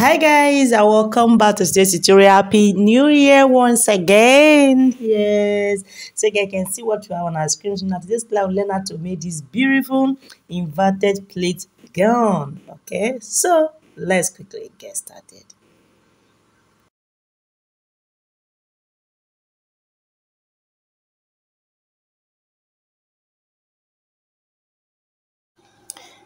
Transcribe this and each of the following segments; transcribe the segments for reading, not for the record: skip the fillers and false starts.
Hi guys, and welcome back to today's tutorial. Happy New Year once again. Yes, so you can see what we have on our screen. So now today's class will learn how to make this beautiful inverted pleat gown. Okay, so let's quickly get started.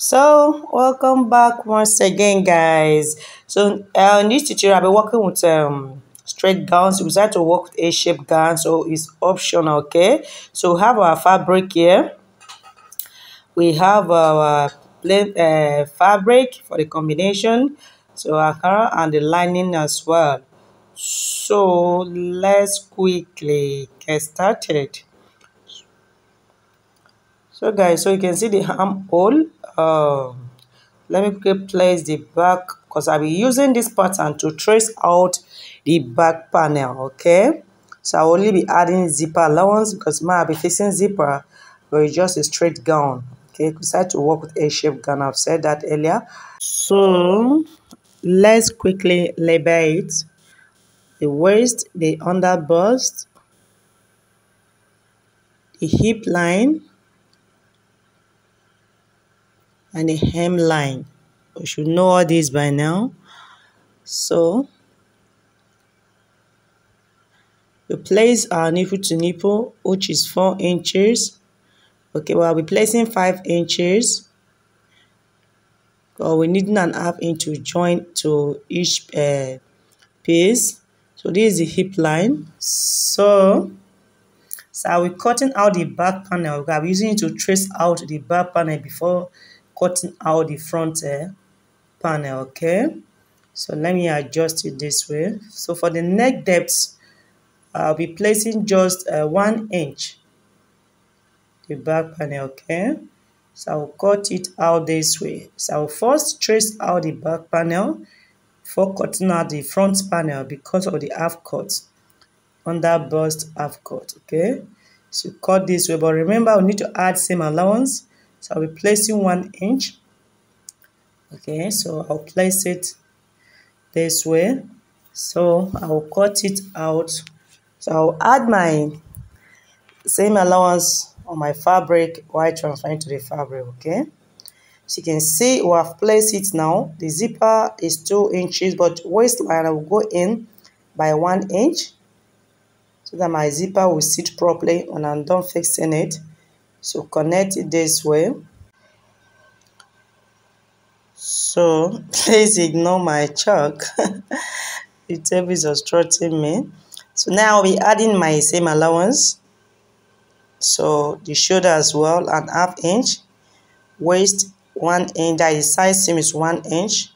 So welcome back once again, guys. So in this tutorial I'll be working with straight gowns. We decide to work with a-shaped gown, so it's optional. Okay, so we have our fabric here. We have our plain fabric for the combination, so our color and the lining as well. So let's quickly get started. So guys, so you can see the armhole. Let me quickly place the back, because I'll be using this pattern to trace out the back panel. Okay, so I'll only be adding zipper allowance because I'll be fixing zipper, but it's just a straight gown. Okay, because I had to work with a-shaped gown. I've said that earlier. So let's quickly label it: the waist, the under bust, the hip line, and the hemline. We should know all this by now. So we place our nipple to nipple, which is 4 inches. Okay, well, I'll be placing 5 inches. We need 1.5 inch to join to each piece. So this is the hip line. So I'll be cutting out the back panel. I'm using it to trace out the back panel before cutting out the front panel. Okay, so let me adjust it this way. So for the neck depth, I'll be placing just 1 inch the back panel. Okay, so I'll cut it out this way. So I'll first trace out the back panel before cutting out the front panel because of the half cut, under bust half cut. Okay, so cut this way, but remember we need to add seam allowance, so I'll be placing 1 inch. Okay, so I'll place it this way. So I'll cut it out. So I'll add my seam allowance on my fabric while transferring to the fabric. Okay, so you can see we have placed it now. The zipper is 2 inches, but waistline I will go in by 1 inch so that my zipper will sit properly when I'm done fixing it. So connect it this way. So please ignore my chalk. The tape is obstructing me. So now I'll be adding my seam allowance. So the shoulder as well, 1/2 inch. Waist 1 inch. That is side seam is 1 inch.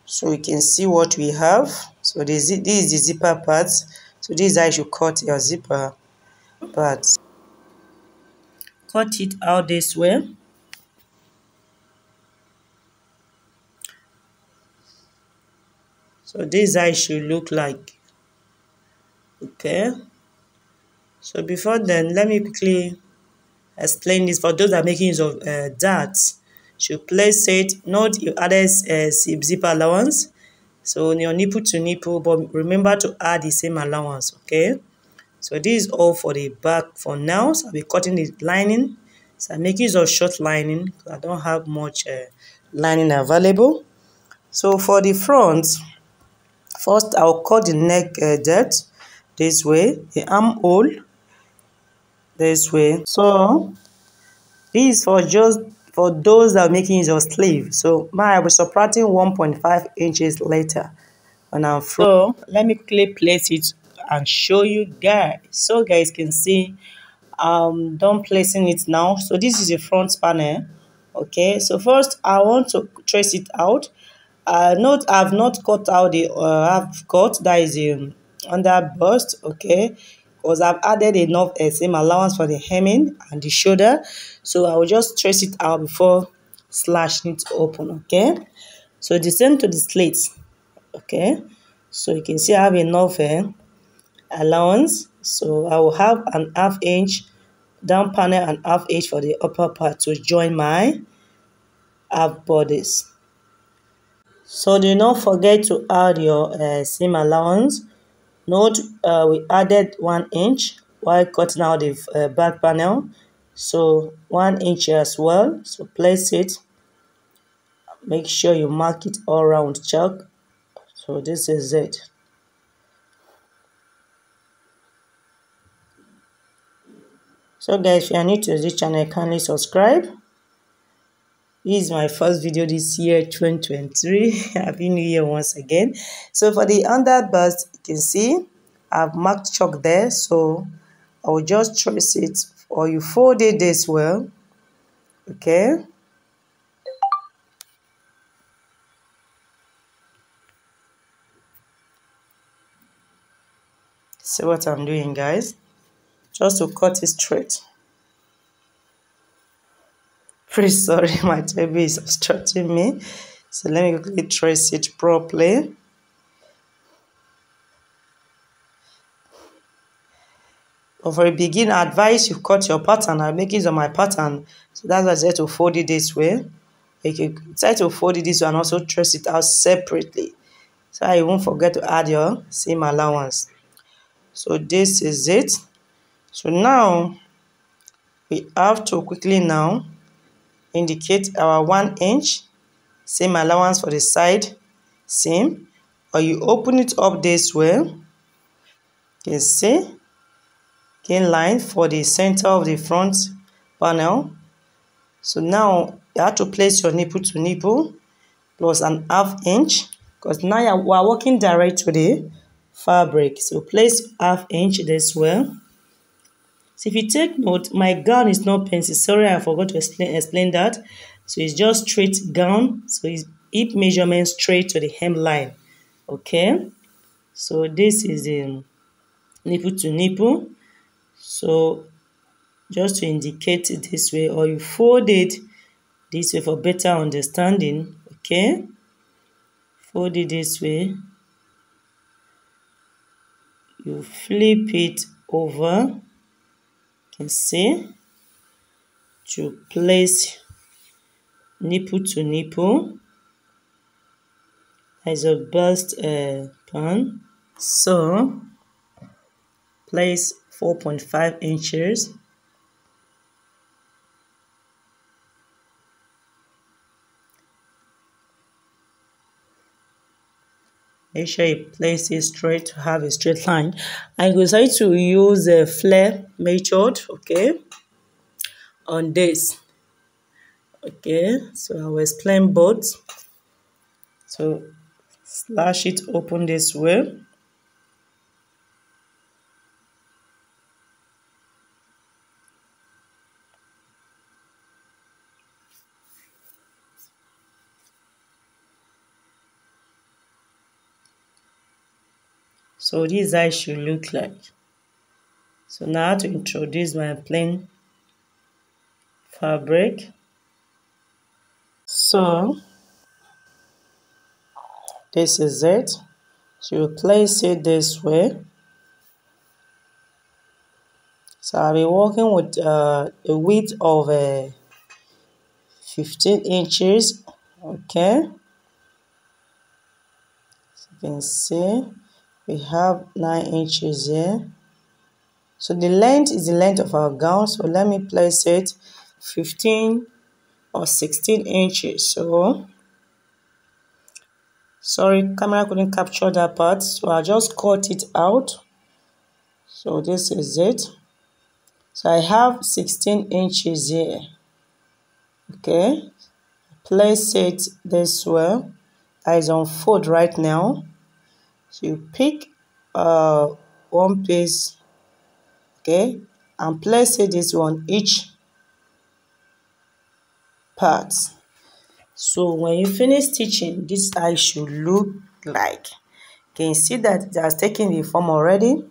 So you can see what we have. So this is the zipper part. So this is how you should cut your zipper part. Cut it out this way. So this is how it should look like. Okay, so before then, let me quickly explain this for those that are making use of darts. Should place it, note you added zipper allowance, so on your nipple to nipple, but remember to add the same allowance. Okay, so this is all for the back for now. So I'll be cutting the lining. So I'm making use of short lining because I don't have much lining available. So for the front, first I'll cut the neck depth this way, the armhole this way. So this is for just for those that are making use of sleeve. So I will be subtracting 1.5 inches later when I'm through. So let me quickly place it and show you guys. So guys can see done placing it now. So this is the front panel. Okay, so first I want to trace it out. Note I've not cut out the half cut, that is under bust. Okay, because I've added enough seam allowance for the hemming and the shoulder, so I will just trace it out before slashing it open. Okay, so the same to the slits. Okay, so you can see I have enough allowance, so I will have 1/2 inch down panel and 1/2 inch for the upper part to join my half bodies. So do not forget to add your seam allowance. Note we added 1 inch while cutting out the back panel. So 1 inch as well. So place it. Make sure you mark it all around chalk. So this is it. So guys, if you are new to this channel, kindly subscribe. This is my first video this year, 2023. Happy New Year once again. So for the underbust, you can see I've marked chalk there. So I will just trace it, or you fold it this well. Okay. See what I'm doing, guys? Just to cut it straight. Pretty sorry, my table is obstructing me. So let me quickly trace it properly. But for a beginner, I advise you cut your pattern. I'm making use of my pattern. So that's why I said to fold it this way. You can try to fold it this way and also trace it out separately. So you won't forget to add your seam allowance. So this is it. So now we have to quickly now indicate our 1 inch seam allowance for the side seam, or you open it up this way. You can see gain line for the center of the front panel. So now you have to place your nipple to nipple plus an ½ inch, because now we are working direct to the fabric. So place ½ inch this way. So if you take note, my gown is not pencil. Sorry, I forgot to explain that. So it's just straight gown. So it's hip measurement straight to the hemline. Okay. So this is the nipple to nipple. So just to indicate it this way, or you fold it this way for better understanding. Okay. Fold it this way. You flip it over. You can see, to place nipple to nipple as a bust pan. So place 4.5 inches. Make sure you place it straight to have a straight line. I'm going to use a flare method, okay, on this. Okay, so I will explain both. So slash it open this way. So this eye should look like. So now I have to introduce my plain fabric. So this is it. So you place it this way. So I'll be working with a width of 15 inches. Okay. So you can see we have 9 inches here. So the length is the length of our gown. So let me place it 15 or 16 inches. So sorry, camera couldn't capture that part. So I just cut it out. So this is it. So I have 16 inches here. Okay. Place it this way. That is on fold right now. So you pick one piece, okay, and place it this on each part. So when you finish stitching, this eye should look like. Can you see that it has taken the form already?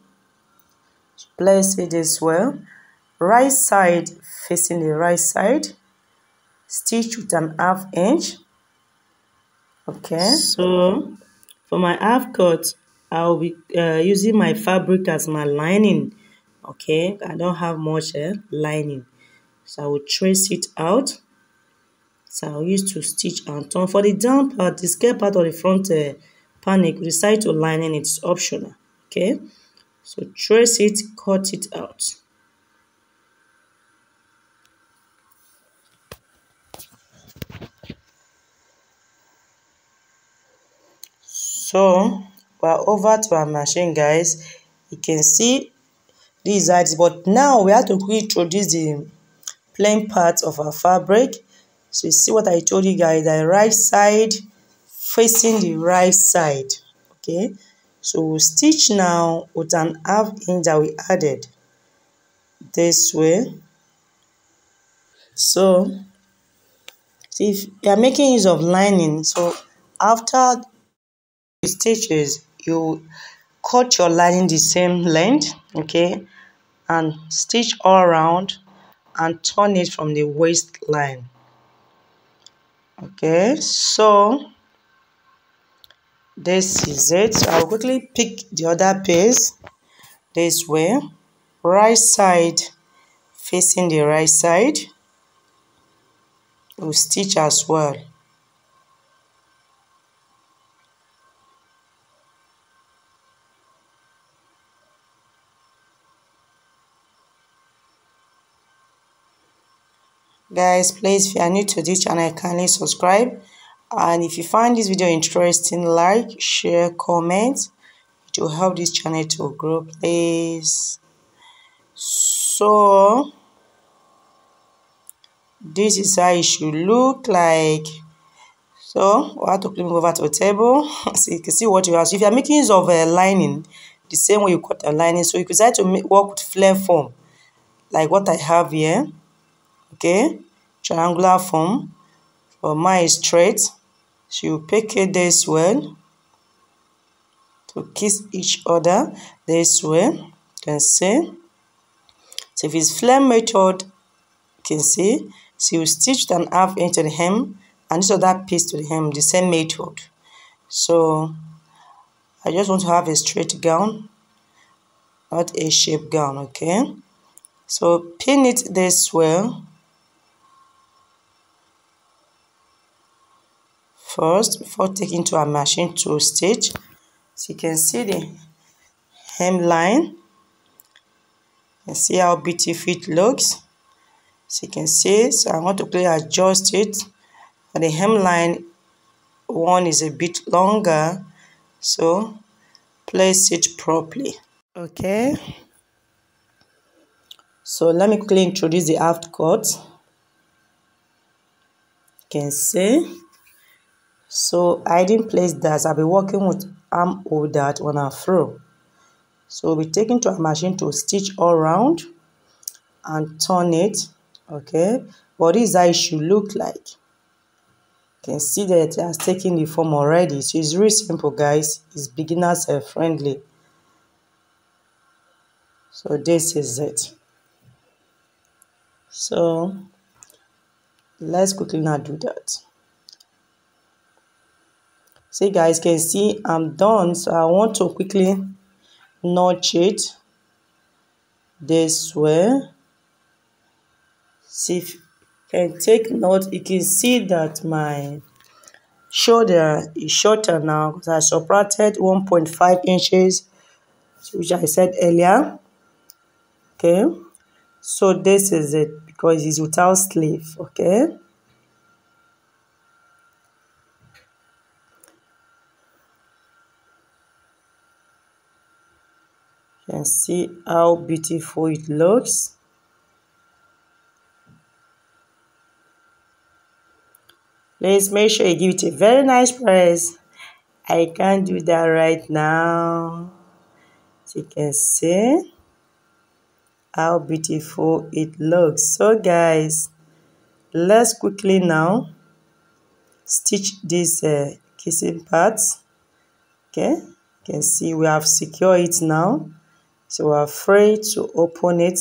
Place it this way. Right side facing the right side. Stitch with an ½ inch. Okay. So for my half cut, I'll be using my fabric as my lining. Okay, I don't have much lining, so I will trace it out. So I'll use to stitch and turn. For the down part, the skirt part or the front panic, we decide to lining, it's optional. Okay, so trace it, cut it out. So we're over to our machine, guys. You can see these sides, but now we have to quickly introduce the plain part of our fabric. So you see what I told you guys, the right side facing the right side. Okay, so we'll stitch now with an half inch that we added this way. So see, if you are making use of lining, so after the stitches you cut your lining the same length, okay, and stitch all around and turn it from the waistline. Okay, so this is it. So I'll quickly pick the other piece this way, right side facing the right side. We'll stitch as well. Guys, please, if you are new to this channel, kindly subscribe. And if you find this video interesting, like, share, comment. It will help this channel to grow, please. So this is how it should look like. So we have to move over to the table so you can see what you have. So if you are making use of a lining, the same way you cut a lining, so you could decide to work with flare form like what I have here. Okay, triangular form. For mine is straight. So you pick it this way to kiss each other this way. You can see. So if it's flare method, you can see. So you stitch an half into the hem and this other piece to the hem, the same method. So I just want to have a straight gown, not a shape gown, okay? So pin it this way. First, before taking to a machine to stitch. So you can see the hemline. You can see how beautiful it looks. So you can see, so I want to quickly adjust it. For the hemline, one is a bit longer, so place it properly. Okay. So let me quickly introduce the aft cut. You can see. So I didn't place that. I'll be working with arm holder when I throw. So we'll be taking to a machine to stitch all around and turn it. Okay. But this is how it should look like. You can see that it has taken the form already. So it's really simple, guys. It's beginners friendly. So this is it. So let's quickly now do that. See, guys, can see I'm done. So I want to quickly notch it this way. See, if you can take note, you can see that my shoulder is shorter now because I subtracted 1.5 inches, which I said earlier. Okay, so this is it because it's without sleeve. Okay, you can see how beautiful it looks. Please make sure you give it a very nice press. I can't do that right now. So you can see how beautiful it looks. So guys, let's quickly now stitch this kissing part. Okay, you can see we have secured it now. So we're free to open it.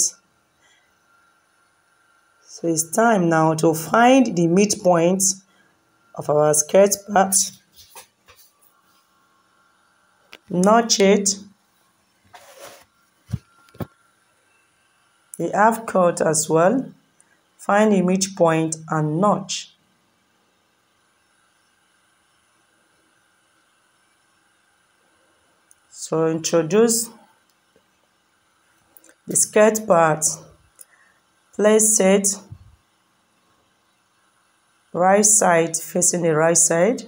So it's time now to find the midpoint of our skirt part. Notch it. The half cut as well. Find the midpoint and notch. So introduce the skirt part, place it right side facing the right side,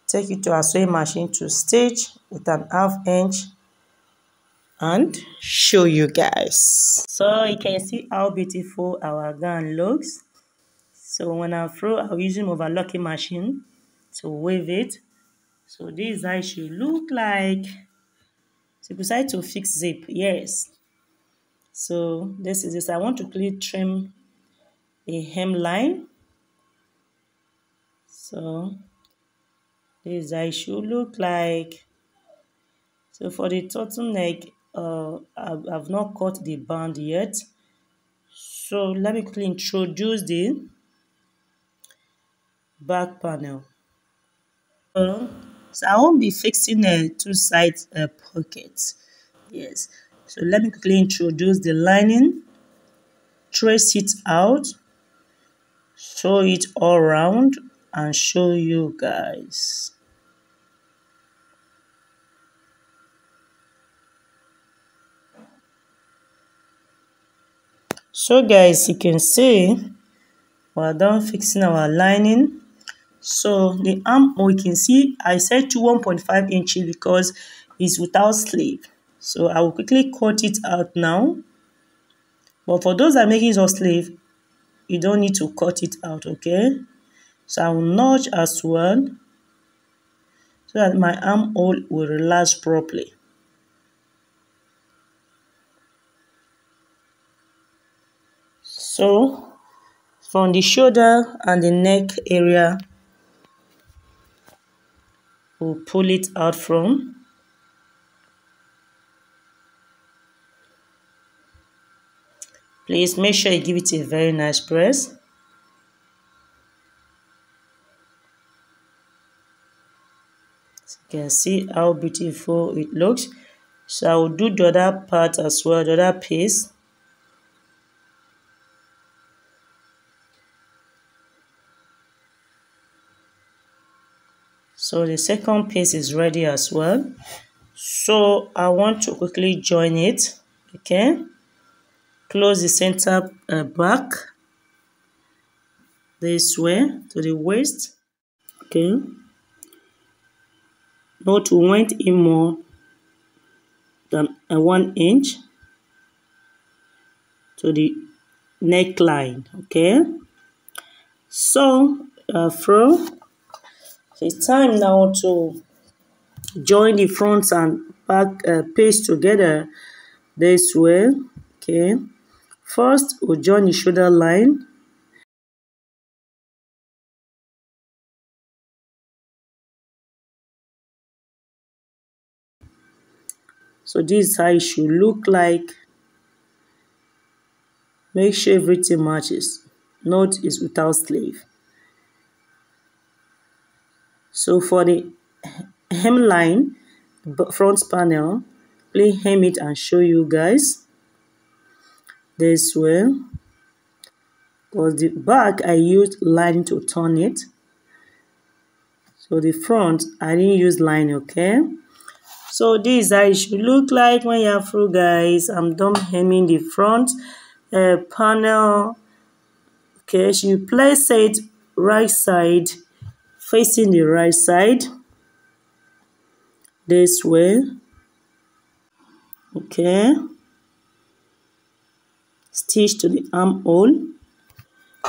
take it to a sewing machine to stitch with an half inch and show you guys. So you can see how beautiful our gown looks. So when I'm through, I'll use an overlocking machine to wave it. So this is how it should look like. So decide to fix zip, yes. So this is this. I want to quickly trim a hemline. So this is how it should look like. So for the turtleneck, I've not cut the band yet. So let me quickly introduce the back panel. So I won't be fixing two side pockets. Yes. So let me quickly introduce the lining, trace it out, sew it all around, and show you guys. So guys, you can see we're done fixing our lining. So the arm, we can see I said to 1.5 inches because it's without sleeve. So I will quickly cut it out now. But for those that are making use of sleeve, you don't need to cut it out, okay? So I will notch as well so that my armhole will relax properly. So from the shoulder and the neck area, we'll pull it out from. Please make sure you give it a very nice press. So you can see how beautiful it looks. So I will do the other part as well, the other piece. So the second piece is ready as well. So I want to quickly join it, okay? Close the center back this way to the waist, okay? Note we went in more than 1 inch to the neckline, okay? So from it's time now to join the front and back piece together this way, okay? First we'll join the shoulder line. So this is how it should look like. Make sure everything matches. Note is without sleeve. So for the hemline, front panel, please hem it and show you guys this way. Because the back I used line to turn it. So the front I didn't use line, okay? So this is how it should look like when you're through, guys. I'm done hemming the front panel. Okay, so you place it right side facing the right side this way, okay? Stitch to the armhole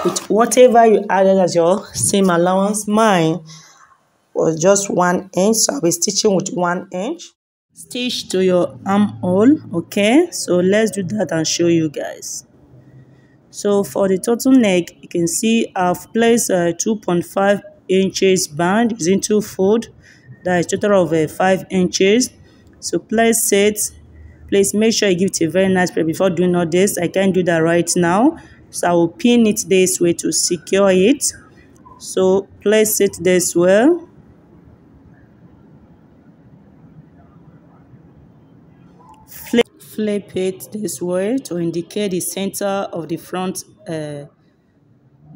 with whatever you added as your seam allowance. Mine was just 1 inch, so I'll be stitching with 1 inch. Stitch to your armhole, okay? So let's do that and show you guys. So for the turtleneck, you can see I've placed a 2.5 inches band using 2 fold. That is total of 5 inches. So place it. Please make sure you give it a very nice press before doing all this. I can't do that right now. So I will pin it this way to secure it. So place it this way. Flip it this way to indicate the center of the front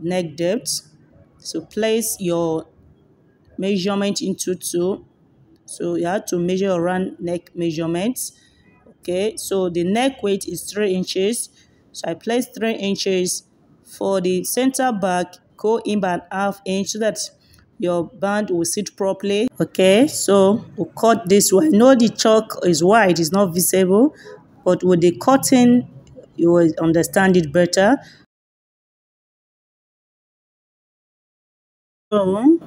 neck depth. So place your measurement into 2 So you have to measure around neck measurements. Okay, so the neck weight is 3 inches. So I place 3 inches. For the center back, go in by an half inch so that your band will sit properly. Okay, so we'll cut this one. I know the chalk is white, it's not visible, but with the cutting, you will understand it better. So,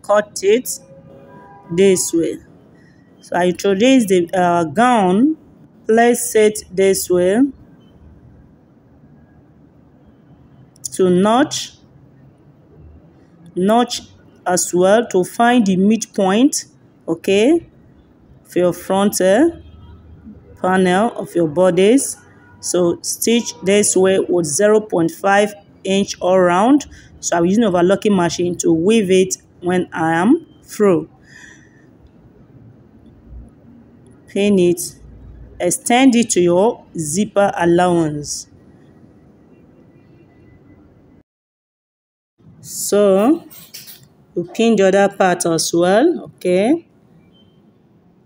cut it this way. So I introduce the gown, place it this way to notch as well to find the midpoint, okay, for your front panel of your bodies. So stitch this way with 0.5 inch all round. So I'm using overlocking machine to weave it when I am through. Pin it, extend it to your zipper allowance. So you pin the other part as well, okay.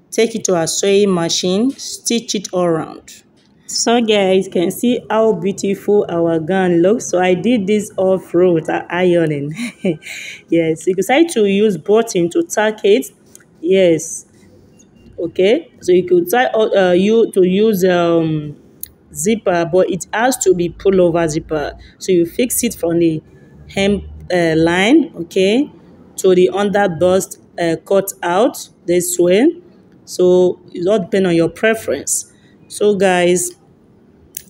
Take it to a sewing machine, stitch it all around. So guys, can see how beautiful our gown looks. So I did this off road ironing. Yes, you decide to use button to tack it. Yes, okay. So you could try you to use zipper, but it has to be pullover zipper. So you fix it from the hem line, okay, to the under bust cut out this way. So it all depends on your preference. So guys,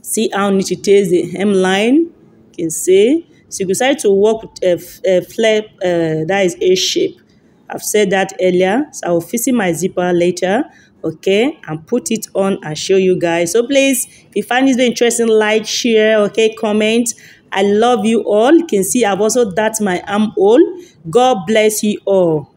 see how neat it is, the hemline, you can see. So you decide to work with a flap that is A shape. I've said that earlier, so I will fix my zipper later, okay, and put it on and show you guys. So please, if you find this very interesting, like, share, okay, comment. I love you all. You can see I've also done my armhole. God bless you all.